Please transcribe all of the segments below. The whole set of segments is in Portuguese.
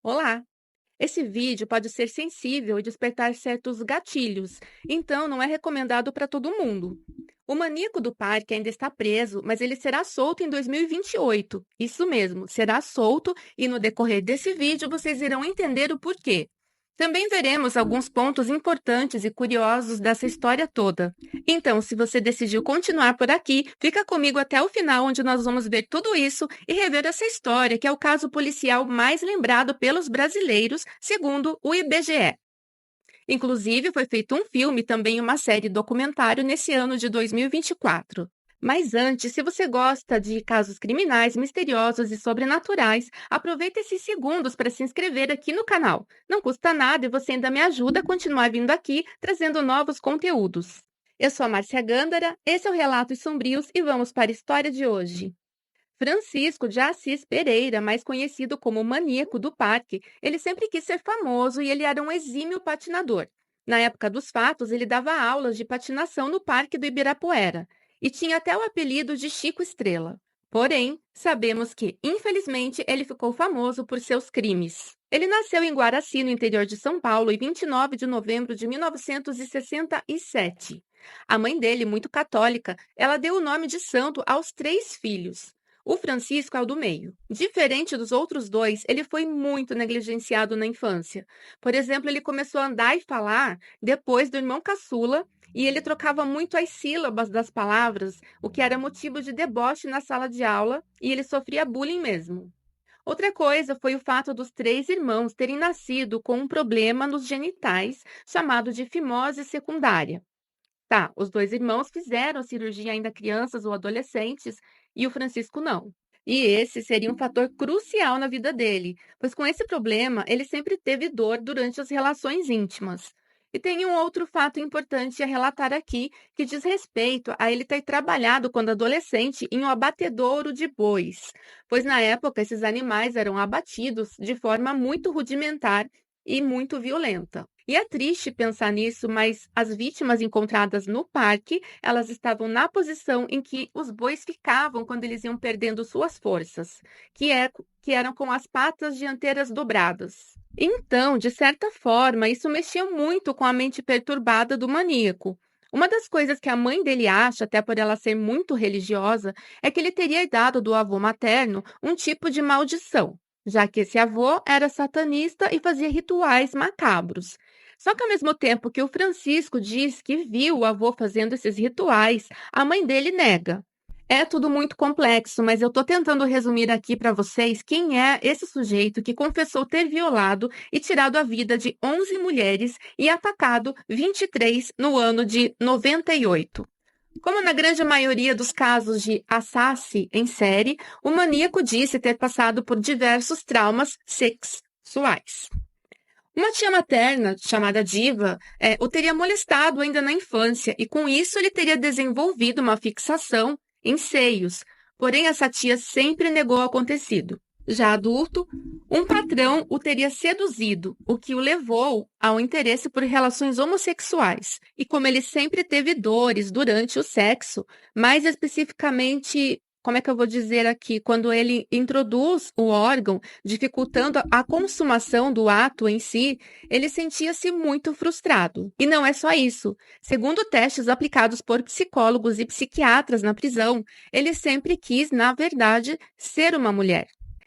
Olá! Esse vídeo pode ser sensível e despertar certos gatilhos, então não é recomendado para todo mundo. O maníaco do parque ainda está preso, mas ele será solto em 2028. Isso mesmo, será solto e no decorrer desse vídeo vocês irão entender o porquê. Também veremos alguns pontos importantes e curiosos dessa história toda. Então, se você decidiu continuar por aqui, fica comigo até o final, onde nós vamos ver tudo isso e rever essa história, que é o caso policial mais lembrado pelos brasileiros, segundo o IBGE. Inclusive, foi feito um filme e também uma série documentário nesse ano de 2024. Mas antes, se você gosta de casos criminais, misteriosos e sobrenaturais, aproveita esses segundos para se inscrever aqui no canal. Não custa nada e você ainda me ajuda a continuar vindo aqui trazendo novos conteúdos. Eu sou a Márcia Gândara, esse é o Relatos Sombrios e vamos para a história de hoje. Francisco de Assis Pereira, mais conhecido como o Maníaco do Parque, ele sempre quis ser famoso e ele era um exímio patinador. Na época dos fatos, ele dava aulas de patinação no Parque do Ibirapuera e tinha até o apelido de Chico Estrela. Porém, sabemos que, infelizmente, ele ficou famoso por seus crimes. Ele nasceu em Guaraci, no interior de São Paulo, em 29 de novembro de 1967. A mãe dele, muito católica, ela deu o nome de santo aos 3 filhos. O Francisco é o do meio. Diferente dos outros dois, ele foi muito negligenciado na infância. Por exemplo, ele começou a andar e falar depois do irmão caçula e ele trocava muito as sílabas das palavras, o que era motivo de deboche na sala de aula, e ele sofria bullying mesmo. Outra coisa foi o fato dos 3 irmãos terem nascido com um problema nos genitais, chamado de fimose secundária. Tá, os 2 irmãos fizeram a cirurgia ainda crianças ou adolescentes e o Francisco não. E esse seria um fator crucial na vida dele, pois com esse problema ele sempre teve dor durante as relações íntimas. E tem um outro fato importante a relatar aqui, que diz respeito a ele ter trabalhado quando adolescente em um abatedouro de bois, pois na época esses animais eram abatidos de forma muito rudimentar e muito violenta. E é triste pensar nisso, mas as vítimas encontradas no parque, elas estavam na posição em que os bois ficavam quando eles iam perdendo suas forças, que eram com as patas dianteiras dobradas. Então, de certa forma, isso mexia muito com a mente perturbada do maníaco. Uma das coisas que a mãe dele acha, até por ela ser muito religiosa, é que ele teria herdado do avô materno um tipo de maldição, já que esse avô era satanista e fazia rituais macabros. Só que ao mesmo tempo que o Francisco diz que viu o avô fazendo esses rituais, a mãe dele nega. É tudo muito complexo, mas eu estou tentando resumir aqui para vocês quem é esse sujeito que confessou ter violado e tirado a vida de 11 mulheres e atacado 23 no ano de 98. Como na grande maioria dos casos de assassino em série, o maníaco disse ter passado por diversos traumas sexuais. Uma tia materna, chamada Diva, o teria molestado ainda na infância e, com isso, ele teria desenvolvido uma fixação em seios. Porém, essa tia sempre negou o acontecido. Já adulto, um patrão o teria seduzido, o que o levou ao interesse por relações homossexuais. E como ele sempre teve dores durante o sexo, mais especificamente, como é que eu vou dizer aqui, quando ele introduz o órgão, dificultando a consumação do ato em si, ele sentia-se muito frustrado. E não é só isso. Segundo testes aplicados por psicólogos e psiquiatras na prisão, ele sempre quis, na verdade, ser uma mulher.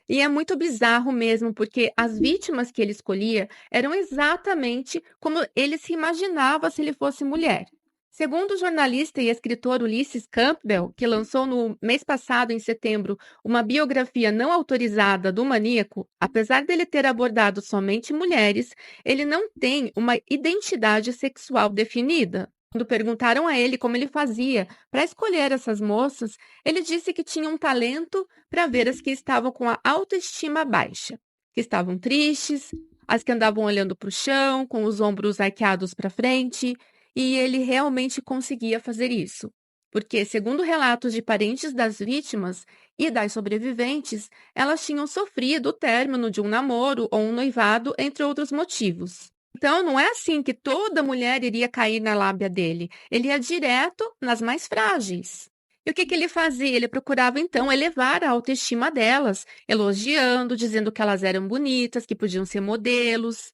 E é muito bizarro mesmo, porque as vítimas que ele escolhia eram exatamente como ele se imaginava se ele fosse mulher. Segundo o jornalista e escritor Ulysses Campbell, que lançou no mês passado, em setembro, uma biografia não autorizada do maníaco, apesar dele ter abordado somente mulheres, ele não tem uma identidade sexual definida. Quando perguntaram a ele como ele fazia para escolher essas moças, ele disse que tinha um talento para ver as que estavam com a autoestima baixa, que estavam tristes, as que andavam olhando para o chão, com os ombros arqueados para frente, e ele realmente conseguia fazer isso. Porque, segundo relatos de parentes das vítimas e das sobreviventes, elas tinham sofrido o término de um namoro ou um noivado, entre outros motivos. Então, não é assim que toda mulher iria cair na lábia dele. Ele ia direto nas mais frágeis. E o que ele fazia? Ele procurava, então, elevar a autoestima delas, elogiando, dizendo que elas eram bonitas, que podiam ser modelos.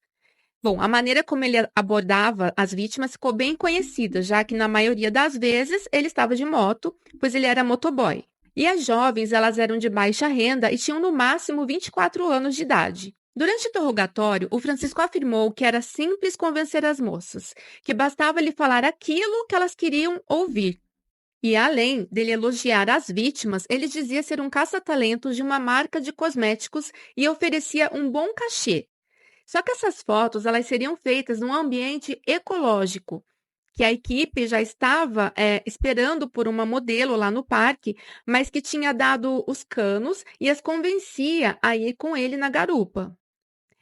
Bom, a maneira como ele abordava as vítimas ficou bem conhecida, já que na maioria das vezes ele estava de moto, pois ele era motoboy. E as jovens, elas eram de baixa renda e tinham no máximo 24 anos de idade. Durante o interrogatório, o Francisco afirmou que era simples convencer as moças, que bastava lhe falar aquilo que elas queriam ouvir. E além dele elogiar as vítimas, ele dizia ser um caça-talentos de uma marca de cosméticos e oferecia um bom cachê. Só que essas fotos, elas seriam feitas num ambiente ecológico, que a equipe já estava esperando por uma modelo lá no parque, mas que tinha dado os canos e as convencia a ir com ele na garupa.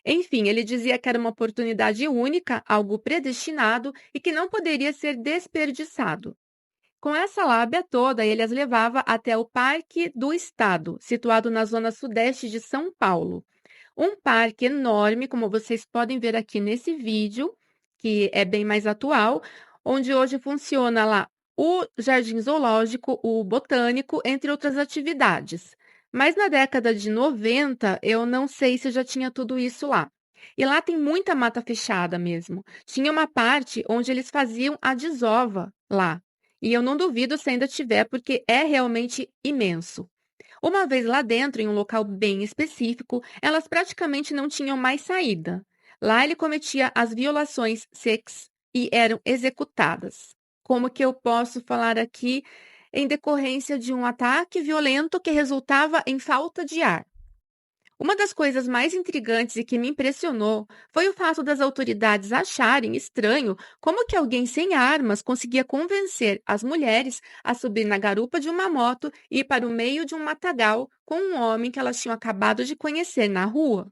Enfim, ele dizia que era uma oportunidade única, algo predestinado e que não poderia ser desperdiçado. Com essa lábia toda, ele as levava até o Parque do Estado, situado na zona sudeste de São Paulo. Um parque enorme, como vocês podem ver aqui nesse vídeo, que é bem mais atual, onde hoje funciona lá o Jardim Zoológico, o Botânico, entre outras atividades. Mas na década de 90, eu não sei se já tinha tudo isso lá. E lá tem muita mata fechada mesmo. Tinha uma parte onde eles faziam a desova lá. E eu não duvido se ainda tiver, porque é realmente imenso. Uma vez lá dentro, em um local bem específico, elas praticamente não tinham mais saída. Lá ele cometia as violações sex e eram executadas. Como que eu posso falar aqui em decorrência de um ataque violento que resultava em falta de ar? Uma das coisas mais intrigantes e que me impressionou foi o fato das autoridades acharem estranho como que alguém sem armas conseguia convencer as mulheres a subir na garupa de uma moto e ir para o meio de um matagal com um homem que elas tinham acabado de conhecer na rua.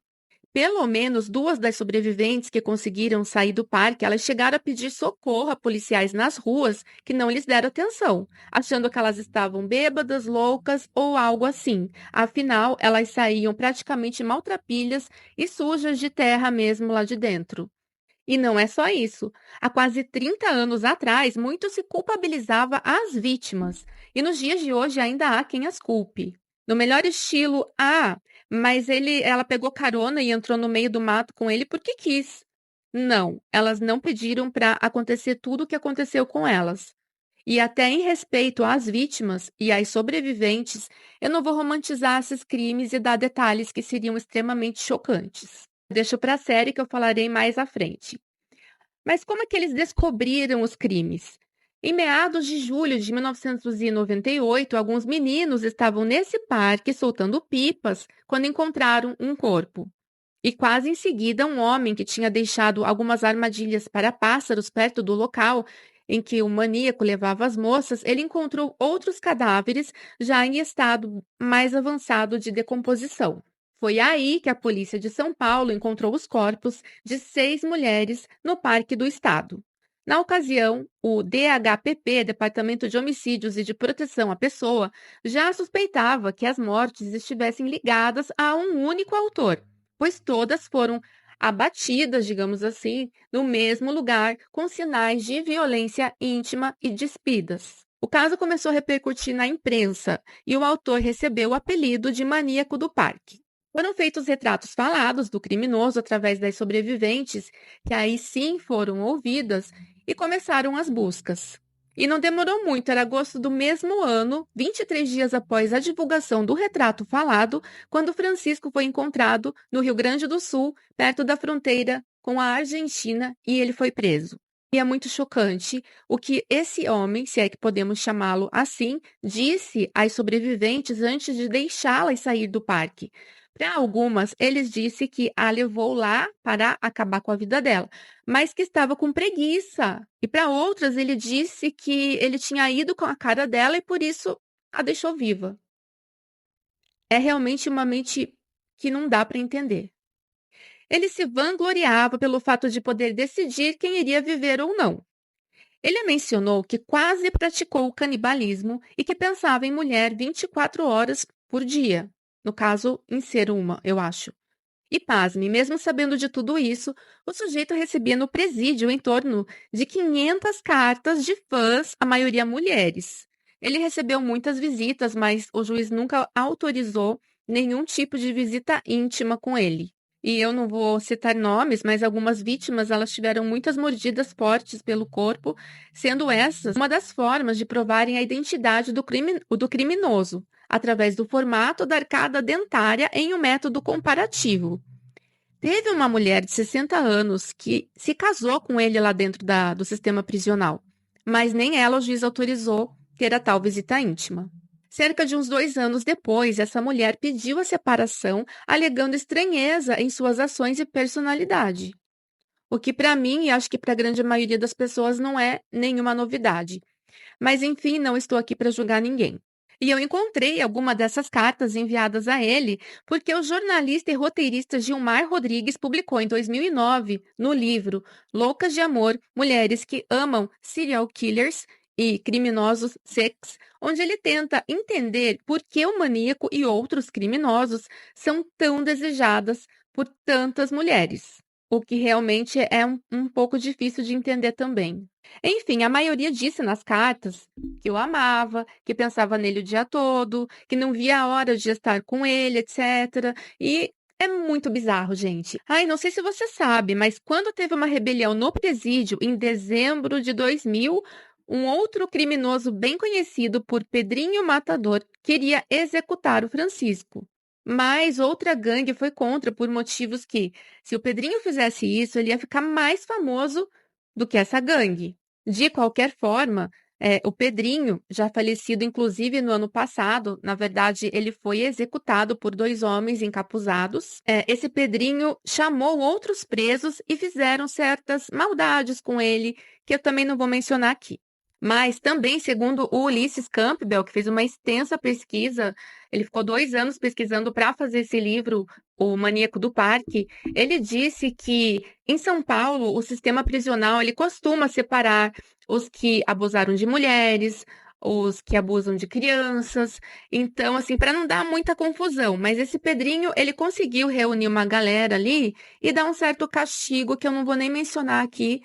Pelo menos duas das sobreviventes que conseguiram sair do parque, elas chegaram a pedir socorro a policiais nas ruas que não lhes deram atenção, achando que elas estavam bêbadas, loucas ou algo assim. Afinal, elas saíam praticamente maltrapilhas e sujas de terra mesmo lá de dentro. E não é só isso. Há quase 30 anos atrás, muito se culpabilizava as vítimas. E nos dias de hoje ainda há quem as culpe. No melhor estilo, mas ela pegou carona e entrou no meio do mato com ele porque quis. Não, elas não pediram para acontecer tudo o que aconteceu com elas. E até em respeito às vítimas e às sobreviventes, eu não vou romantizar esses crimes e dar detalhes que seriam extremamente chocantes. Deixo para a série que eu falarei mais à frente. Mas como é que eles descobriram os crimes? Em meados de julho de 1998, alguns meninos estavam nesse parque soltando pipas quando encontraram um corpo. E quase em seguida, um homem que tinha deixado algumas armadilhas para pássaros perto do local em que o maníaco levava as moças, ele encontrou outros cadáveres já em estado mais avançado de decomposição. Foi aí que a polícia de São Paulo encontrou os corpos de 6 mulheres no Parque do Estado. Na ocasião, o DHPP, Departamento de Homicídios e de Proteção à Pessoa, já suspeitava que as mortes estivessem ligadas a um único autor, pois todas foram abatidas, digamos assim, no mesmo lugar, com sinais de violência íntima e despidas. O caso começou a repercutir na imprensa e o autor recebeu o apelido de maníaco do parque. Foram feitos retratos falados do criminoso através das sobreviventes, que aí sim foram ouvidas, e começaram as buscas. E não demorou muito, era agosto do mesmo ano, 23 dias após a divulgação do retrato falado, quando Francisco foi encontrado no Rio Grande do Sul, perto da fronteira com a Argentina, e ele foi preso. E é muito chocante o que esse homem, se é que podemos chamá-lo assim, disse às sobreviventes antes de deixá-las sair do parque. Para algumas, ele disse que a levou lá para acabar com a vida dela, mas que estava com preguiça. E para outras, ele disse que ele tinha ido com a cara dela e por isso a deixou viva. É realmente uma mente que não dá para entender. Ele se vangloriava pelo fato de poder decidir quem iria viver ou não. Ele mencionou que quase praticou o canibalismo e que pensava em mulher 24 horas por dia. No caso, em ser uma, eu acho. E pasme, mesmo sabendo de tudo isso, o sujeito recebia no presídio em torno de 500 cartas de fãs, a maioria mulheres. Ele recebeu muitas visitas, mas o juiz nunca autorizou nenhum tipo de visita íntima com ele. E eu não vou citar nomes, mas algumas vítimas elas tiveram muitas mordidas fortes pelo corpo, sendo essas uma das formas de provarem a identidade do criminoso, através do formato da arcada dentária em um método comparativo. Teve uma mulher de 60 anos que se casou com ele lá dentro do sistema prisional, mas nem ela o juiz autorizou ter a tal visita íntima. Cerca de uns 2 anos depois, essa mulher pediu a separação, alegando estranheza em suas ações e personalidade. O que para mim, e acho que para a grande maioria das pessoas, não é nenhuma novidade. Mas enfim, não estou aqui para julgar ninguém. E eu encontrei alguma dessas cartas enviadas a ele porque o jornalista e roteirista Gilmar Rodrigues publicou em 2009, no livro Loucas de Amor, Mulheres que Amam Serial Killers e Criminosos Sex, onde ele tenta entender por que o maníaco e outros criminosos são tão desejadas por tantas mulheres. O que realmente é um pouco difícil de entender também. Enfim, a maioria disse nas cartas que o amava, que pensava nele o dia todo, que não via a hora de estar com ele, etc. E é muito bizarro, gente. Ai, não sei se você sabe, mas quando teve uma rebelião no presídio, em dezembro de 2000, um outro criminoso bem conhecido por Pedrinho Matador queria executar o Francisco. Mas outra gangue foi contra por motivos que, se o Pedrinho fizesse isso, ele ia ficar mais famoso do que essa gangue. De qualquer forma, o Pedrinho, já falecido inclusive no ano passado, na verdade, ele foi executado por 2 homens encapuzados. Esse Pedrinho chamou outros presos e fizeram certas maldades com ele, que eu também não vou mencionar aqui. Mas também, segundo o Ulisses Campbell, que fez uma extensa pesquisa, ele ficou 2 anos pesquisando para fazer esse livro, O Maníaco do Parque, ele disse que em São Paulo o sistema prisional ele costuma separar os que abusaram de mulheres, os que abusam de crianças. Então, assim, para não dar muita confusão, mas esse Pedrinho, ele conseguiu reunir uma galera ali e dar um certo castigo que eu não vou nem mencionar aqui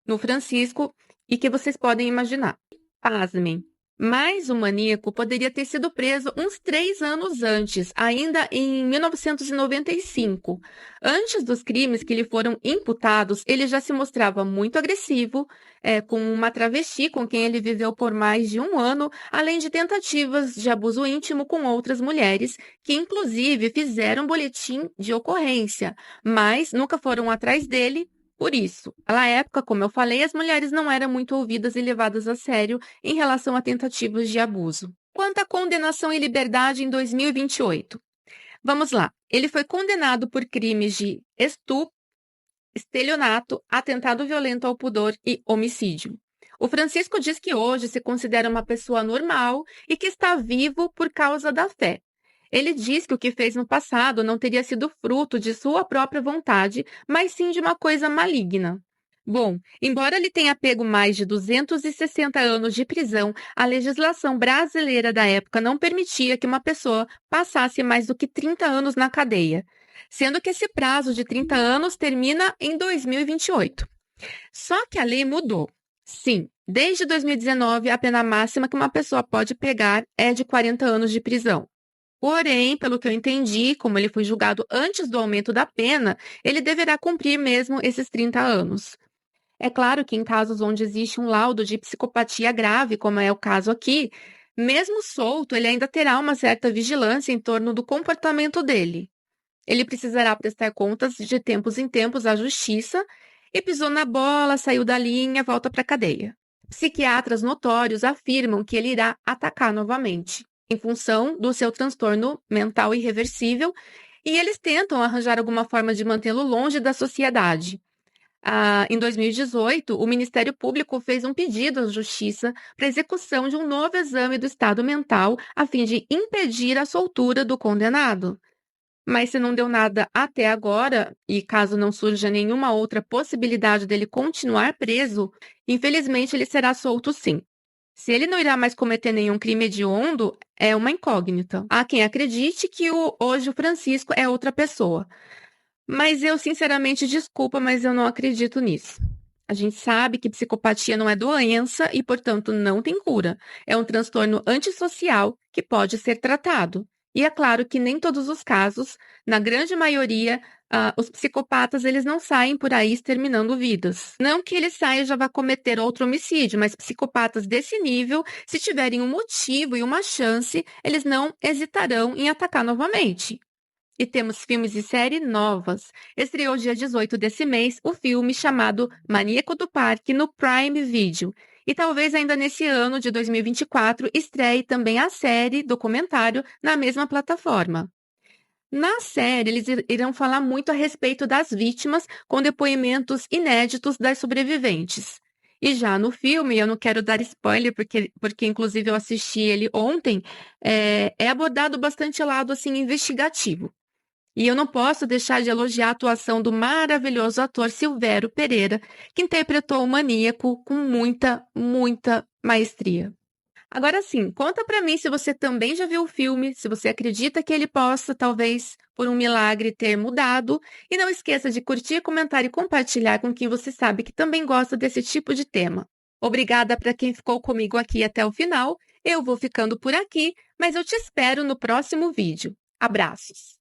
no Francisco, e que vocês podem imaginar. Pasmem. Mas o maníaco poderia ter sido preso uns 3 anos antes, ainda em 1995. Antes dos crimes que lhe foram imputados, ele já se mostrava muito agressivo, com uma travesti com quem ele viveu por mais de 1 ano, além de tentativas de abuso íntimo com outras mulheres, que inclusive fizeram boletim de ocorrência, mas nunca foram atrás dele. Por isso, na época, como eu falei, as mulheres não eram muito ouvidas e levadas a sério em relação a tentativas de abuso. Quanto à condenação em liberdade em 2028. Vamos lá. Ele foi condenado por crimes de estupro, estelionato, atentado violento ao pudor e homicídio. O Francisco diz que hoje se considera uma pessoa normal e que está vivo por causa da fé. Ele diz que o que fez no passado não teria sido fruto de sua própria vontade, mas sim de uma coisa maligna. Bom, embora ele tenha pego mais de 260 anos de prisão, a legislação brasileira da época não permitia que uma pessoa passasse mais do que 30 anos na cadeia, sendo que esse prazo de 30 anos termina em 2028. Só que a lei mudou. Sim, desde 2019, a pena máxima que uma pessoa pode pegar é de 40 anos de prisão. Porém, pelo que eu entendi, como ele foi julgado antes do aumento da pena, ele deverá cumprir mesmo esses 30 anos. É claro que em casos onde existe um laudo de psicopatia grave, como é o caso aqui, mesmo solto, ele ainda terá uma certa vigilância em torno do comportamento dele. Ele precisará prestar contas de tempos em tempos à justiça e pisou na bola, saiu da linha, volta para a cadeia. Psiquiatras notórios afirmam que ele irá atacar novamente, em função do seu transtorno mental irreversível, e eles tentam arranjar alguma forma de mantê-lo longe da sociedade. Em 2018, o Ministério Público fez um pedido à Justiça para execução de um novo exame do estado mental a fim de impedir a soltura do condenado. Mas se não deu nada até agora, e caso não surja nenhuma outra possibilidade dele continuar preso, infelizmente ele será solto sim. Se ele não irá mais cometer nenhum crime hediondo, é uma incógnita. Há quem acredite que hoje o Francisco é outra pessoa. Mas eu, sinceramente, desculpa, mas eu não acredito nisso. A gente sabe que psicopatia não é doença e, portanto, não tem cura. É um transtorno antissocial que pode ser tratado. E é claro que nem todos os casos, na grande maioria, os psicopatas eles não saem por aí exterminando vidas. Não que ele saia e já vá cometer outro homicídio, mas psicopatas desse nível, se tiverem um motivo e uma chance, eles não hesitarão em atacar novamente. E temos filmes e séries novas. Estreou dia 18 desse mês o filme chamado Maníaco do Parque no Prime Video. E talvez ainda nesse ano de 2024 estreie também a série documentário na mesma plataforma. Na série, eles irão falar muito a respeito das vítimas, com depoimentos inéditos das sobreviventes. E já no filme, eu não quero dar spoiler, porque inclusive eu assisti ele ontem, é abordado bastante o lado assim, investigativo. E eu não posso deixar de elogiar a atuação do maravilhoso ator Silvério Pereira, que interpretou o maníaco com muita, muita maestria. Agora sim, conta pra mim se você também já viu o filme, se você acredita que ele possa, talvez, por um milagre, ter mudado. E não esqueça de curtir, comentar e compartilhar com quem você sabe que também gosta desse tipo de tema. Obrigada para quem ficou comigo aqui até o final. Eu vou ficando por aqui, mas eu te espero no próximo vídeo. Abraços!